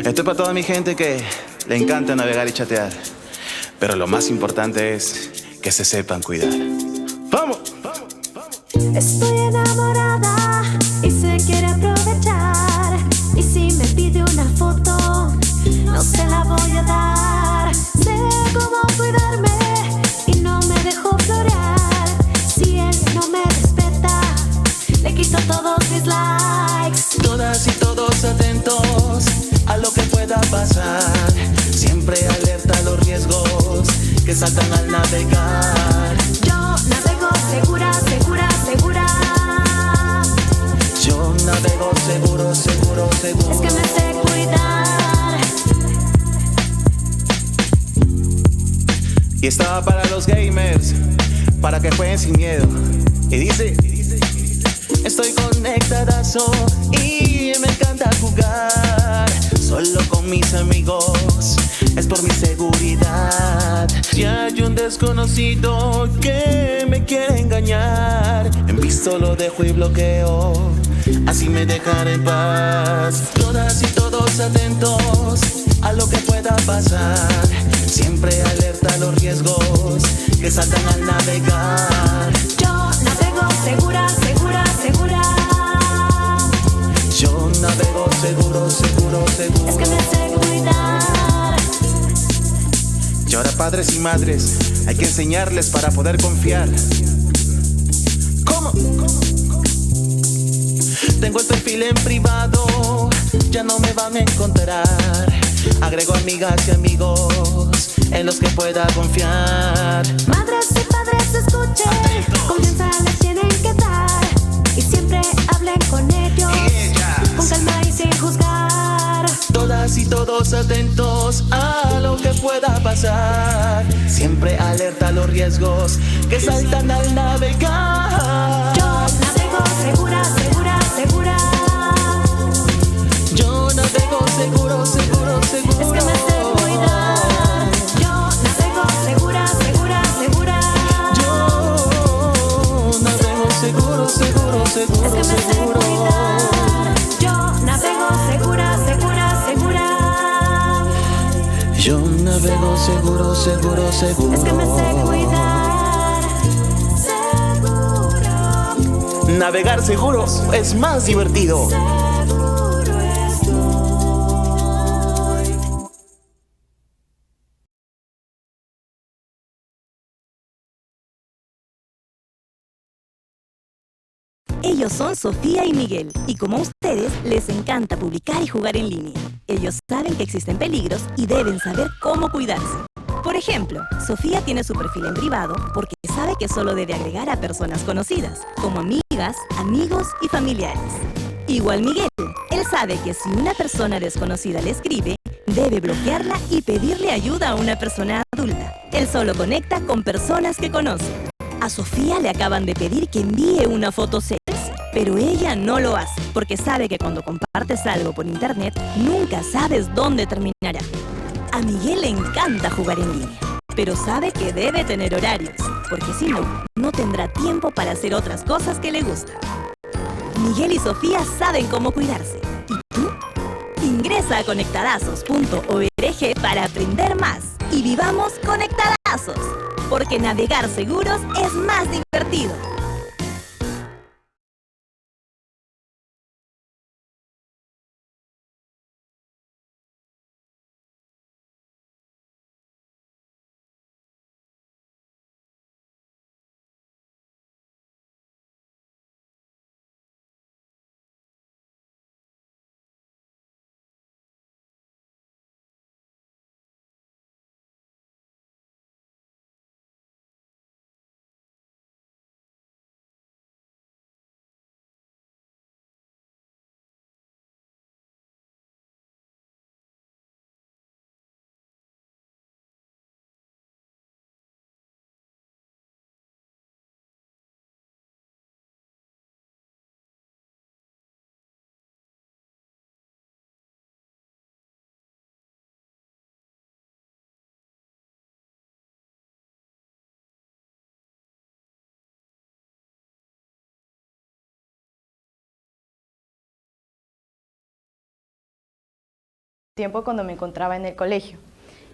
Esto es para toda mi gente que le encanta navegar y chatear. Pero lo más importante es que se sepan cuidar. ¡Vamos! Estoy enamorada y se quiere aprovechar. Y si me pide una foto, no se la voy a dar. Sé cómo cuidarme y no me dejo florear. Si él no me respeta, le quito todos mis likes. Todas y todos atentos a lo que pueda pasar. Siempre alerta a los riesgos que saltan al navegar. Yo navego segura, segura, segura. Yo navego seguro, seguro, seguro. Es que me sé cuidar. Y estaba para los gamers, para que jueguen sin miedo. Y dice, estoy conectadazo y me encanta jugar. Solo con mis amigos, es por mi seguridad. Si hay un desconocido que me quiere engañar, en visto lo dejo y bloqueo, así me dejan en paz. Todas y todos atentos a lo que pueda pasar. Siempre alerta a los riesgos que saltan al navegar. Yo navego segura, segura, segura. Yo navego seguro, seguro, seguro. Es que me sé cuidar. Y ahora padres y madres, hay que enseñarles para poder confiar. ¿Cómo? Tengo el perfil en privado, ya no me van a encontrar. Agrego amigas y amigos en los que pueda confiar. Madres y padres escuchen, confianza les tienen que dar. Y siempre hablen con ellos, con calma y sin juzgar. Todas y todos atentos a lo que pueda pasar. Siempre alerta a los riesgos que saltan al navegar. Yo navego segura, segura, segura. Yo navego seguro, seguro, seguro. Es que me sé cuidar. Yo navego segura, segura, segura. Yo navego seguro, seguro, seguro, Es que me sé seguro. cuidar. Yo navego segura, segura, segura. Yo navego seguro, seguro, seguro. Es que me sé cuidar. Seguro. Navegar seguro es más divertido. Seguro estoy. Ellos son Sofía y Miguel, y como a ustedes, les encanta publicar y jugar en línea. Ellos saben que existen peligros y deben saber cómo cuidarse. Por ejemplo, Sofía tiene su perfil en privado porque sabe que solo debe agregar a personas conocidas, como amigas, amigos y familiares. Igual Miguel, él sabe que si una persona desconocida le escribe, debe bloquearla y pedirle ayuda a una persona adulta. Él solo conecta con personas que conoce. A Sofía le acaban de pedir que envíe una foto selfie, pero ella no lo hace porque sabe que cuando compartes algo por internet, nunca sabes dónde terminará. A Miguel le encanta jugar en línea, pero sabe que debe tener horarios, porque si no, no tendrá tiempo para hacer otras cosas que le gustan. Miguel y Sofía saben cómo cuidarse. ¿Y tú? Ingresa a conectadazos.org para aprender más y vivamos conectadazos, porque navegar seguros es más divertido. tiempo cuando me encontraba en el colegio.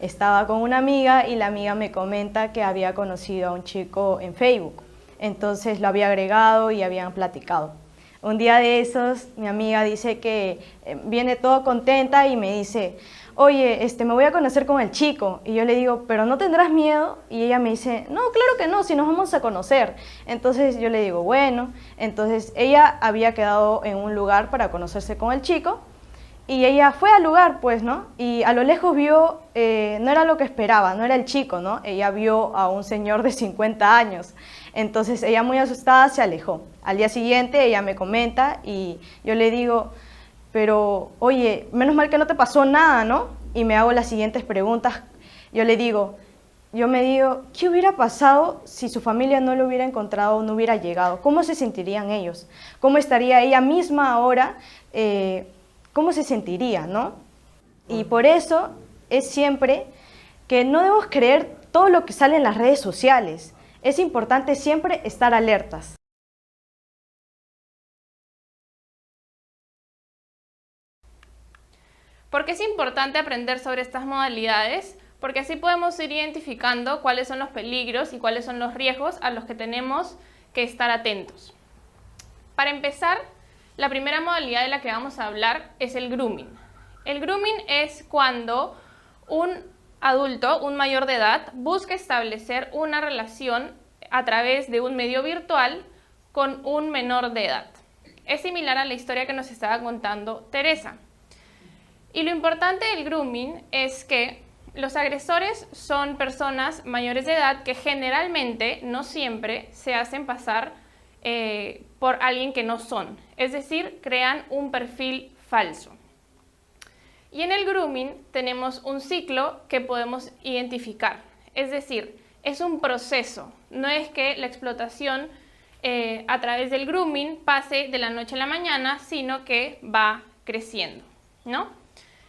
Estaba con una amiga y la amiga me comenta que había conocido a un chico en Facebook. Entonces lo había agregado y habían platicado. Un día de esos, mi amiga dice que viene todo contenta y me dice, oye, me voy a conocer con el chico. Y yo le digo, ¿pero no tendrás miedo? Y ella me dice, no, claro que no, si nos vamos a conocer. Entonces yo le digo, bueno. Entonces ella había quedado en un lugar para conocerse con el chico. Y ella fue al lugar, pues, ¿no? Y a lo lejos vio, no era lo que esperaba, no era el chico, ¿no? Ella vio a un señor de 50 años. Entonces ella muy asustada se alejó. Al día siguiente ella me comenta y yo le digo, pero oye, menos mal que no te pasó nada, ¿no? Y me hago las siguientes preguntas. Yo me digo, ¿qué hubiera pasado si su familia no lo hubiera encontrado o no hubiera llegado? ¿Cómo se sentirían ellos? ¿Cómo estaría ella misma ahora? ¿Cómo se sentiría, no? Y por eso es siempre que no debemos creer todo lo que sale en las redes sociales. Es importante siempre estar alertas. ¿Por qué es importante aprender sobre estas modalidades? Porque así podemos ir identificando cuáles son los peligros y cuáles son los riesgos a los que tenemos que estar atentos. Para empezar, la primera modalidad de la que vamos a hablar es el grooming. El grooming es cuando un adulto, un mayor de edad, busca establecer una relación a través de un medio virtual con un menor de edad. Es similar a la historia que nos estaba contando Teresa. Y lo importante del grooming es que los agresores son personas mayores de edad que generalmente, no siempre, se hacen pasar por alguien que no son. Es decir, crean un perfil falso. Y en el grooming tenemos un ciclo que podemos identificar. Es decir, es un proceso. No es que la explotación a través del grooming pase de la noche a la mañana, sino que va creciendo, ¿no?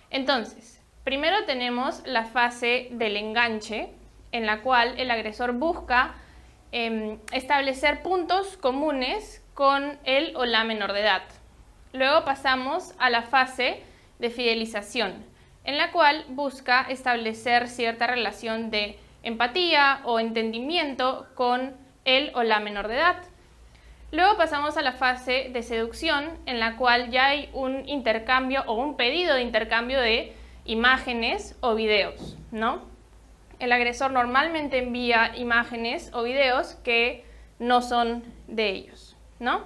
Entonces, primero tenemos la fase del enganche, en la cual el agresor busca establecer puntos comunes con el o la menor de edad. Luego pasamos a la fase de fidelización, en la cual busca establecer cierta relación de empatía o entendimiento con el o la menor de edad. Luego pasamos a la fase de seducción, en la cual ya hay un intercambio o un pedido de intercambio de imágenes o videos, ¿no? El agresor normalmente envía imágenes o videos que no son de ellos, ¿no?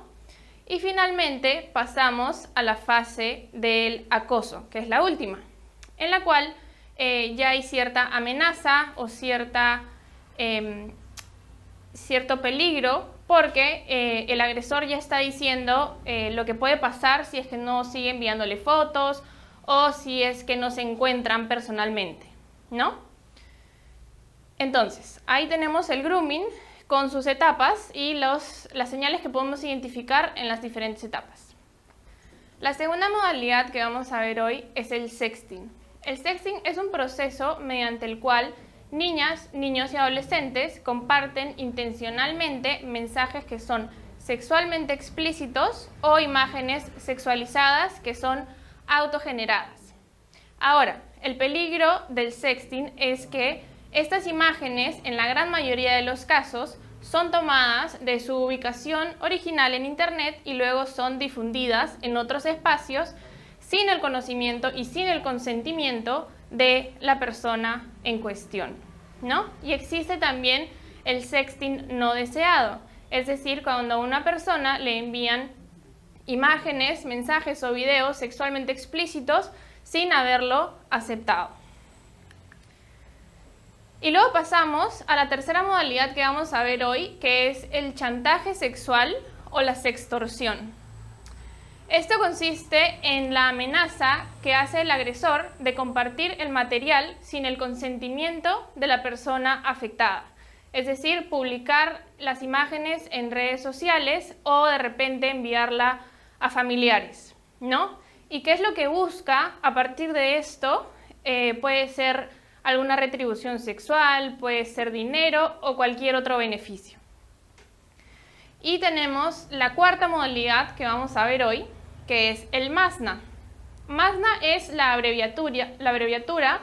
Y finalmente pasamos a la fase del acoso, que es la última, en la cual ya hay cierta amenaza o cierto peligro, porque el agresor ya está diciendo lo que puede pasar si es que no sigue enviándole fotos o si es que no se encuentran personalmente, ¿no? Entonces, ahí tenemos el grooming con sus etapas y las señales que podemos identificar en las diferentes etapas. La segunda modalidad que vamos a ver hoy es el sexting. El sexting es un proceso mediante el cual niñas, niños y adolescentes comparten intencionalmente mensajes que son sexualmente explícitos o imágenes sexualizadas que son autogeneradas. Ahora, el peligro del sexting es que estas imágenes, en la gran mayoría de los casos, son tomadas de su ubicación original en Internet y luego son difundidas en otros espacios sin el conocimiento y sin el consentimiento de la persona en cuestión, ¿no? Y existe también el sexting no deseado, es decir, cuando a una persona le envían imágenes, mensajes o videos sexualmente explícitos sin haberlo aceptado. Y luego pasamos a la tercera modalidad que vamos a ver hoy, que es el chantaje sexual o la sextorsión. Esto consiste en la amenaza que hace el agresor de compartir el material sin el consentimiento de la persona afectada. Es decir, publicar las imágenes en redes sociales o de repente enviarla a familiares, ¿no? ¿Y qué es lo que busca a partir de esto? Puede ser alguna retribución sexual, puede ser dinero o cualquier otro beneficio. Y tenemos la cuarta modalidad que vamos a ver hoy, que es el masna. MASNA es la abreviatura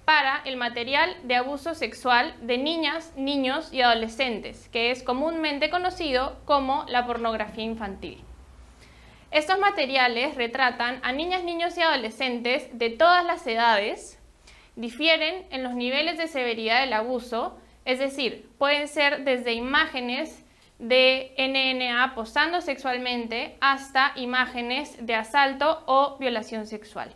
para el material de abuso sexual de niñas, niños y adolescentes, que es comúnmente conocido como la pornografía infantil. Estos materiales retratan a niñas, niños y adolescentes de todas las edades, difieren en los niveles de severidad del abuso, es decir, pueden ser desde imágenes de NNA posando sexualmente hasta imágenes de asalto o violación sexual.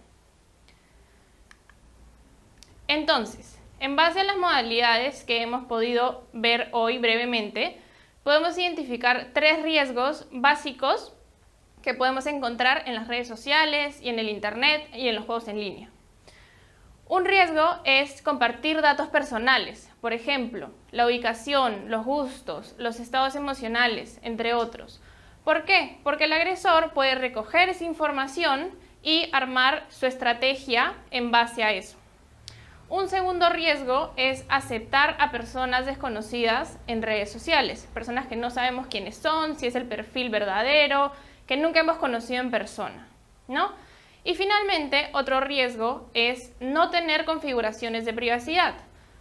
Entonces, en base a las modalidades que hemos podido ver hoy brevemente, podemos identificar 3 riesgos básicos que podemos encontrar en las redes sociales y en el internet y en los juegos en línea. Un riesgo es compartir datos personales, por ejemplo, la ubicación, los gustos, los estados emocionales, entre otros. ¿Por qué? Porque el agresor puede recoger esa información y armar su estrategia en base a eso. Un segundo riesgo es aceptar a personas desconocidas en redes sociales, personas que no sabemos quiénes son, si es el perfil verdadero, que nunca hemos conocido en persona, ¿no? Y finalmente, otro riesgo es no tener configuraciones de privacidad.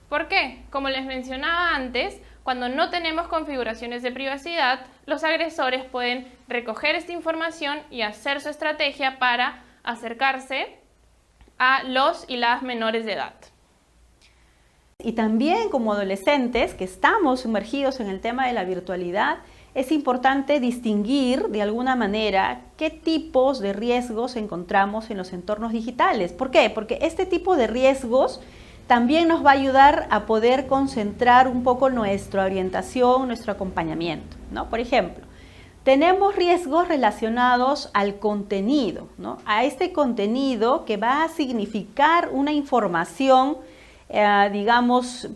¿Por qué? Como les mencionaba antes, cuando no tenemos configuraciones de privacidad, los agresores pueden recoger esta información y hacer su estrategia para acercarse a los y las menores de edad. Y también como adolescentes que estamos sumergidos en el tema de la virtualidad, es importante distinguir de alguna manera qué tipos de riesgos encontramos en los entornos digitales. ¿Por qué? Porque este tipo de riesgos también nos va a ayudar a poder concentrar un poco nuestra orientación, nuestro acompañamiento, ¿no? Por ejemplo, tenemos riesgos relacionados al contenido, ¿no? A este contenido que va a significar una información, digamos,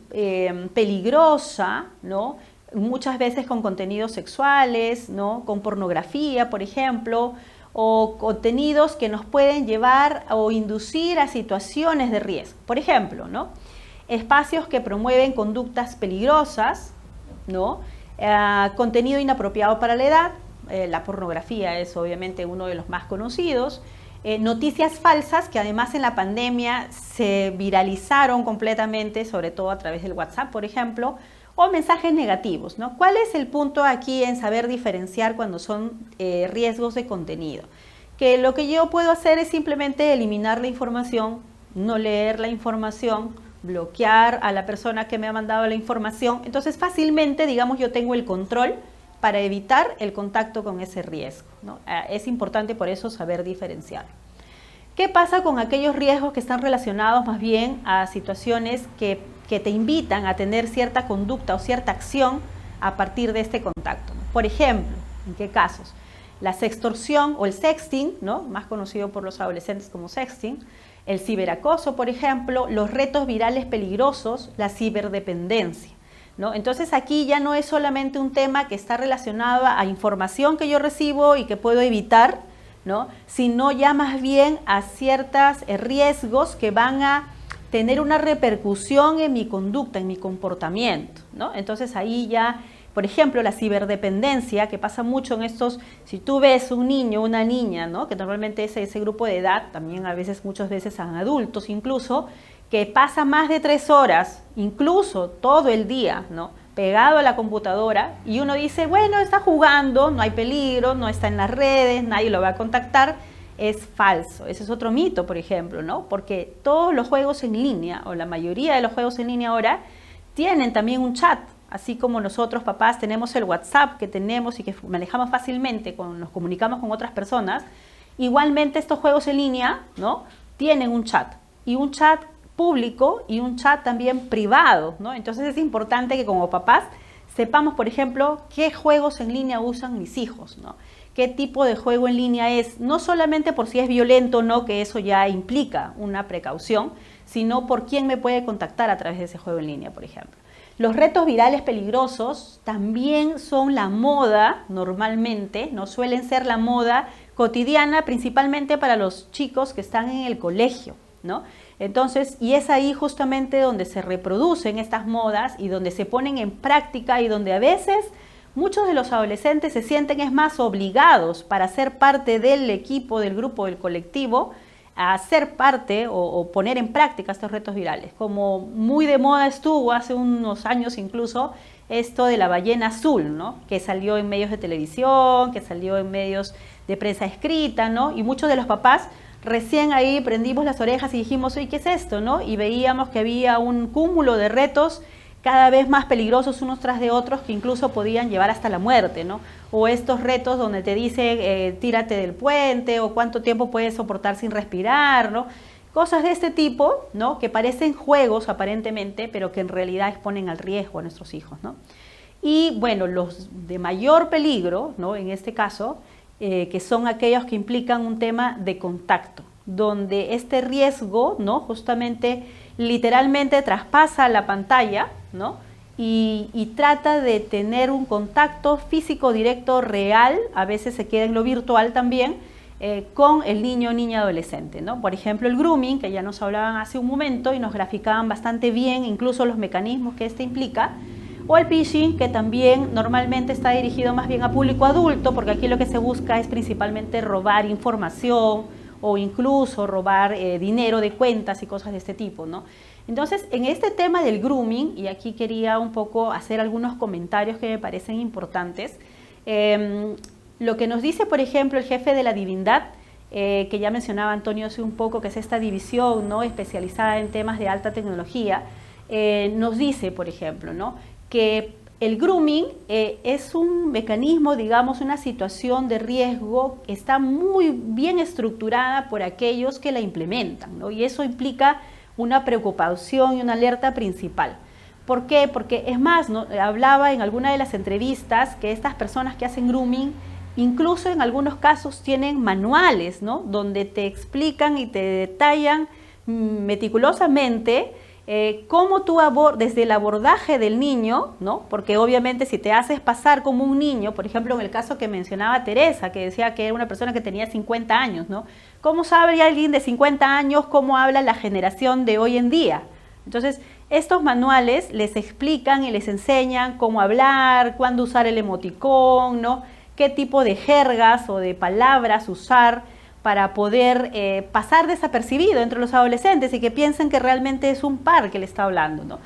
peligrosa, ¿no? Muchas veces con contenidos sexuales, ¿no? Con pornografía, por ejemplo, o contenidos que nos pueden llevar o inducir a situaciones de riesgo. Por ejemplo, ¿no? Espacios que promueven conductas peligrosas, ¿no? Contenido inapropiado para la edad, la pornografía es obviamente uno de los más conocidos, noticias falsas que además en la pandemia se viralizaron completamente, sobre todo a través del WhatsApp, por ejemplo, o mensajes negativos, ¿no? ¿Cuál es el punto aquí en saber diferenciar cuando son riesgos de contenido? Que lo que yo puedo hacer es simplemente eliminar la información, no leer la información, bloquear a la persona que me ha mandado la información. Entonces fácilmente, digamos, yo tengo el control para evitar el contacto con ese riesgo, ¿no? Es importante por eso saber diferenciar. ¿Qué pasa con aquellos riesgos que están relacionados más bien a situaciones que te invitan a tener cierta conducta o cierta acción a partir de este contacto? Por ejemplo, ¿en qué casos? La sextorsión o el sexting, ¿no? Más conocido por los adolescentes como sexting, el ciberacoso, por ejemplo, los retos virales peligrosos, la ciberdependencia, ¿no? Entonces aquí ya no es solamente un tema que está relacionado a información que yo recibo y que puedo evitar, ¿no? Sino ya más bien a ciertos riesgos que van a tener una repercusión en mi conducta, en mi comportamiento, ¿no? Entonces ahí ya, por ejemplo, la ciberdependencia, que pasa mucho en estos, si tú ves un niño, una niña, ¿no? Que normalmente es ese grupo de edad, también a veces, muchas veces a adultos incluso, que pasa más de 3 horas, incluso todo el día, ¿no? Pegado a la computadora, y uno dice, bueno, está jugando, no hay peligro, no está en las redes, nadie lo va a contactar. Es falso. Ese es otro mito, por ejemplo, ¿no? Porque todos los juegos en línea, o la mayoría de los juegos en línea ahora, tienen también un chat. Así como nosotros, papás, tenemos el WhatsApp que tenemos y que manejamos fácilmente cuando nos comunicamos con otras personas, igualmente estos juegos en línea, ¿no? Tienen un chat. Y un chat público y un chat también privado, ¿no? Entonces es importante que como papás sepamos, por ejemplo, qué juegos en línea usan mis hijos, ¿no? Qué tipo de juego en línea es, no solamente por si es violento o no, que eso ya implica una precaución, sino por quién me puede contactar a través de ese juego en línea, por ejemplo. Los retos virales peligrosos también son la moda normalmente, no suelen ser la moda cotidiana, principalmente para los chicos que están en el colegio, ¿no? Entonces, y es ahí justamente donde se reproducen estas modas y donde se ponen en práctica y donde a veces muchos de los adolescentes se sienten es más obligados para ser parte del equipo, del grupo, del colectivo, a ser parte o poner en práctica estos retos virales. Como muy de moda estuvo hace unos años incluso esto de la ballena azul, ¿no? Que salió en medios de televisión, que salió en medios de prensa escrita, ¿no? Y muchos de los papás recién ahí prendimos las orejas y dijimos, oye, ¿qué es esto, no? Y veíamos que había un cúmulo de retos cada vez más peligrosos unos tras de otros que incluso podían llevar hasta la muerte, ¿no? O estos retos donde te dice tírate del puente o cuánto tiempo puedes soportar sin respirar, ¿no? Cosas de este tipo, ¿no? Que parecen juegos aparentemente, pero que en realidad exponen al riesgo a nuestros hijos, ¿no? Y bueno, los de mayor peligro, ¿no? En este caso, que son aquellos que implican un tema de contacto, donde este riesgo, ¿no? Justamente literalmente traspasa la pantalla, ¿no? Y trata de tener un contacto físico directo real, a veces se queda en lo virtual también, con el niño o niña adolescente, ¿no? Por ejemplo, el grooming, que ya nos hablaban hace un momento y nos graficaban bastante bien incluso los mecanismos que este implica, o el phishing, que también normalmente está dirigido más bien a público adulto, porque aquí lo que se busca es principalmente robar información o incluso robar dinero de cuentas y cosas de este tipo, ¿no? Entonces, en este tema del grooming, y aquí quería un poco hacer algunos comentarios que me parecen importantes, lo que nos dice, por ejemplo, el jefe de la divindad, que ya mencionaba Antonio hace un poco, que es esta división, ¿no? Especializada en temas de alta tecnología, nos dice, por ejemplo, ¿no? Que el grooming es un mecanismo, digamos, una situación de riesgo que está muy bien estructurada por aquellos que la implementan, ¿no? Y eso implica una preocupación y una alerta principal. ¿Por qué? Porque es más, ¿no? Hablaba en alguna de las entrevistas que estas personas que hacen grooming, incluso en algunos casos tienen manuales, ¿no? Donde te explican y te detallan meticulosamente cómo tú desde el abordaje del niño, ¿no? Porque obviamente si te haces pasar como un niño, por ejemplo en el caso que mencionaba Teresa, que decía que era una persona que tenía 50 años, ¿no? ¿Cómo sabe alguien de 50 años cómo habla la generación de hoy en día? Entonces, estos manuales les explican y les enseñan cómo hablar, cuándo usar el emoticón, ¿no? Qué tipo de jergas o de palabras usar para poder pasar desapercibido entre los adolescentes y que piensen que realmente es un par que le está hablando, ¿no?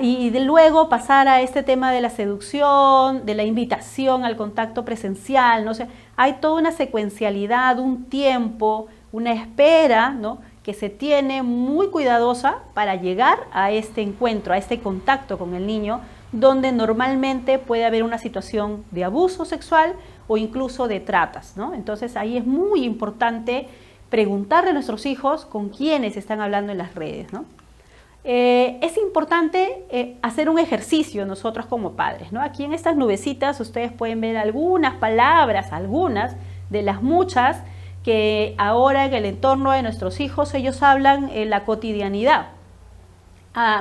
Y luego pasar a este tema de la seducción, de la invitación al contacto presencial, ¿no? O sea, hay toda una secuencialidad, un tiempo, una espera, ¿no? Que se tiene muy cuidadosa para llegar a este encuentro, a este contacto con el niño, donde normalmente puede haber una situación de abuso sexual o incluso de tratas, ¿no? Entonces ahí es muy importante preguntarle a nuestros hijos con quiénes están hablando en las redes, ¿no? Es importante hacer un ejercicio nosotros como padres, ¿no? Aquí en estas nubecitas ustedes pueden ver algunas palabras, algunas de las muchas que ahora en el entorno de nuestros hijos ellos hablan en la cotidianidad.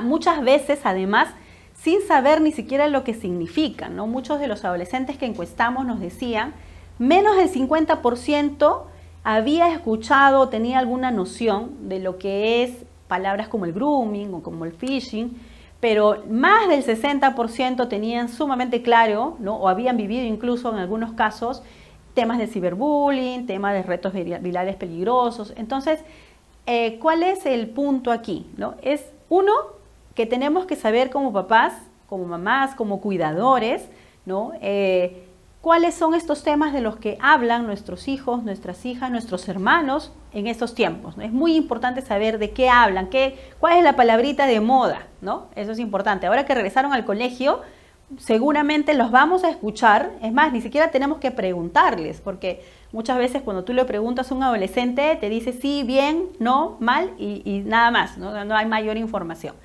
Muchas veces además sin saber ni siquiera lo que significan, ¿no? Muchos de los adolescentes que encuestamos nos decían, menos del 50% había escuchado o tenía alguna noción de lo que es palabras como el grooming o como el phishing, pero más del 60% tenían sumamente claro, ¿no? O habían vivido incluso en algunos casos temas de ciberbullying, temas de retos virales peligrosos. Entonces, ¿cuál es el punto aquí, ¿no? Es uno, que tenemos que saber como papás, como mamás, como cuidadores, ¿no? ¿Cuáles son estos temas de los que hablan nuestros hijos, nuestras hijas, nuestros hermanos en estos tiempos, ¿no? Es muy importante saber de qué hablan, cuál es la palabrita de moda, ¿no? Eso es importante. Ahora que regresaron al colegio, seguramente los vamos a escuchar. Es más, ni siquiera tenemos que preguntarles, porque muchas veces cuando tú le preguntas a un adolescente, te dice sí, bien, no, mal y nada más, ¿no? No hay mayor información.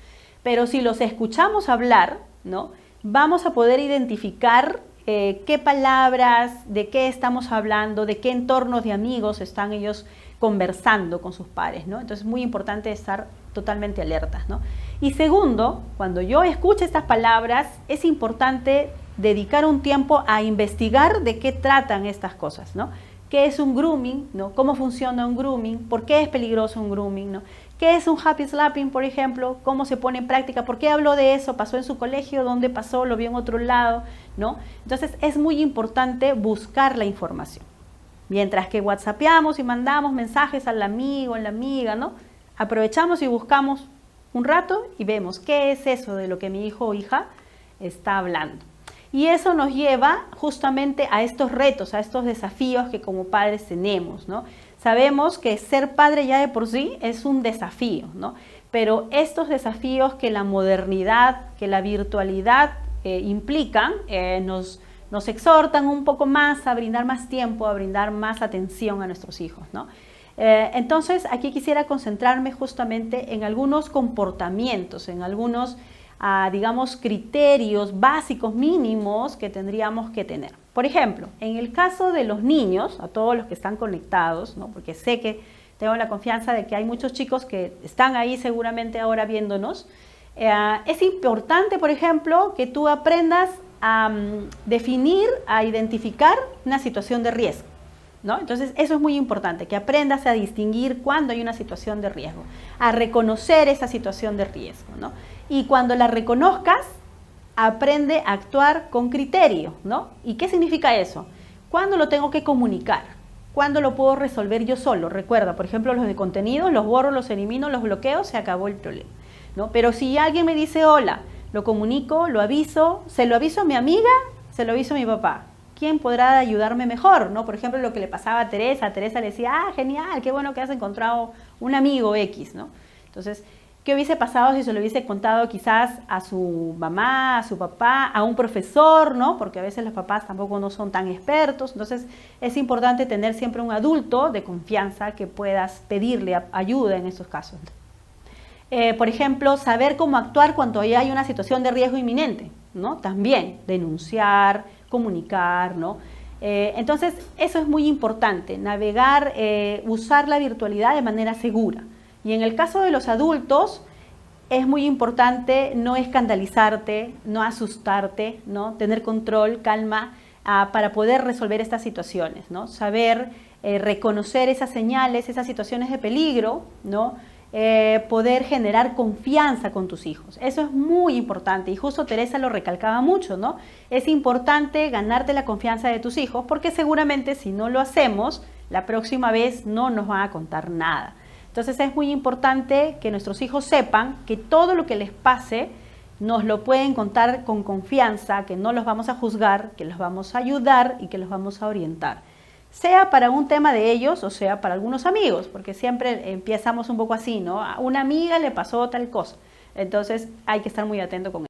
Pero si los escuchamos hablar, ¿no? Vamos a poder identificar qué palabras, de qué estamos hablando, de qué entornos de amigos están ellos conversando con sus pares, ¿no? Entonces es muy importante estar totalmente alertas, ¿no? Y segundo, cuando yo escuche estas palabras, es importante dedicar un tiempo a investigar de qué tratan estas cosas, ¿no? ¿Qué es un grooming, ¿no? ¿Cómo funciona un grooming? ¿Por qué es peligroso un grooming, ¿no? ¿Qué es un happy slapping, por ejemplo? ¿Cómo se pone en práctica? ¿Por qué habló de eso? ¿Pasó en su colegio? ¿Dónde pasó? ¿Lo vio en otro lado? ¿No? Entonces es muy importante buscar la información. Mientras que whatsappeamos y mandamos mensajes al amigo, a la amiga, ¿no? Aprovechamos y buscamos un rato y vemos qué es eso de lo que mi hijo o hija está hablando. Y eso nos lleva justamente a estos retos, a estos desafíos que como padres tenemos, ¿no? Sabemos que ser padre ya de por sí es un desafío, ¿no? Pero estos desafíos que la modernidad, que la virtualidad implican, nos exhortan un poco más a brindar más tiempo, a brindar más atención a nuestros hijos, ¿no? Entonces, aquí quisiera concentrarme justamente en algunos comportamientos, en algunos, digamos, criterios básicos mínimos que tendríamos que tener. Por ejemplo, en el caso de los niños, a todos los que están conectados, ¿no? Porque sé que tengo la confianza de que hay muchos chicos que están ahí seguramente ahora viéndonos, es importante, por ejemplo, que tú aprendas a definir, a identificar una situación de riesgo, ¿no? Entonces, eso es muy importante, que aprendas a distinguir cuando hay una situación de riesgo, a reconocer esa situación de riesgo, ¿no? Y cuando la reconozcas, aprende a actuar con criterio, ¿no? ¿Y qué significa eso? ¿Cuándo lo tengo que comunicar? ¿Cuándo lo puedo resolver yo solo? Recuerda, por ejemplo, los de contenido, los borro, los elimino, los bloqueo, se acabó el problema, ¿no? Pero si alguien me dice hola, lo comunico, lo aviso, se lo aviso a mi amiga, se lo aviso a mi papá. ¿Quién podrá ayudarme mejor, ¿no? Por ejemplo, lo que le pasaba a Teresa le decía, genial, qué bueno que has encontrado un amigo X, ¿no? Entonces, ¿qué hubiese pasado si se lo hubiese contado quizás a su mamá, a su papá, a un profesor, ¿no? Porque a veces los papás tampoco no son tan expertos. Entonces, es importante tener siempre un adulto de confianza que puedas pedirle ayuda en esos casos. Por ejemplo, saber cómo actuar cuando ya hay una situación de riesgo inminente, ¿no? También denunciar, comunicar, ¿no? Entonces, eso es muy importante, navegar, usar la virtualidad de manera segura. Y en el caso de los adultos, es muy importante no escandalizarte, no asustarte, ¿no? Tener control, calma, para poder resolver estas situaciones, ¿no? Saber reconocer esas señales, esas situaciones de peligro, ¿no? Poder generar confianza con tus hijos. Eso es muy importante y justo Teresa lo recalcaba mucho, ¿no? Es importante ganarte la confianza de tus hijos porque seguramente si no lo hacemos, la próxima vez no nos van a contar nada. Entonces es muy importante que nuestros hijos sepan que todo lo que les pase nos lo pueden contar con confianza, que no los vamos a juzgar, que los vamos a ayudar y que los vamos a orientar. Sea para un tema de ellos o sea para algunos amigos, porque siempre empezamos un poco así, ¿no? A una amiga le pasó tal cosa. Entonces hay que estar muy atento con eso.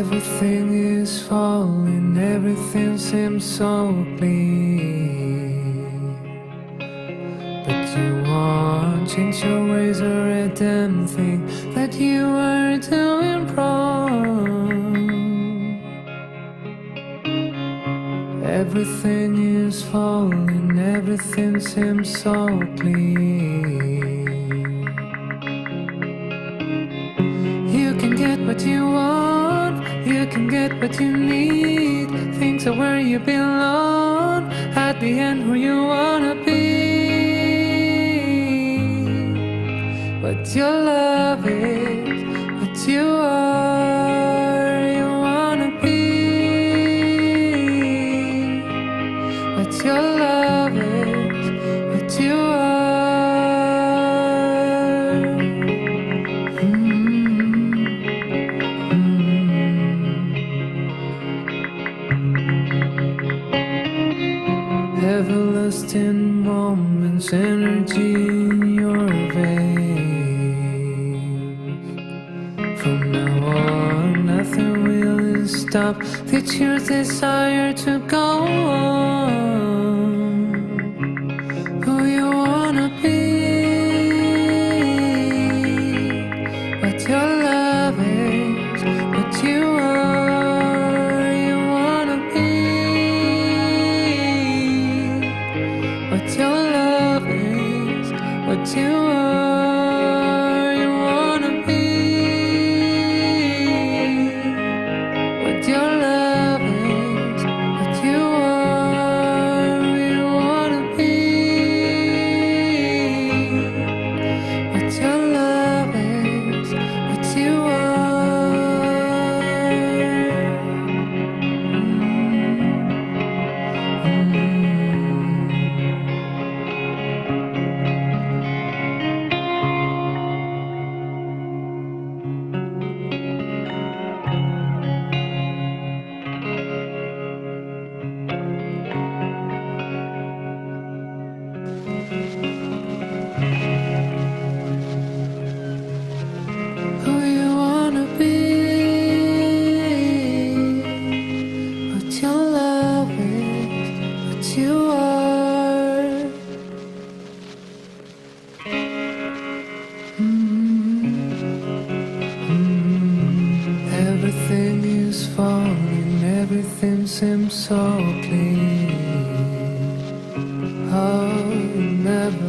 Everything is falling, everything seems so clean. But you won't change your ways or a damn thing that you are doing wrong. Everything is falling, everything seems so clean. You can get what you want, you can get what you need. Things are where you belong, at the end who you wanna be. What your love is, what you are, you wanna be. What your love is, what you are. Everlasting moments, energy in your veins. From now on, nothing will stop that your desire to go on. Who you wanna be, what your love is, what you are, you wanna be. What your love is, what you are, you wanna be. What your love is, what you are, you wanna be. What your love is, what you who you wanna be. What your love is, what you are. Everything is falling, everything seems so clean. Oh, never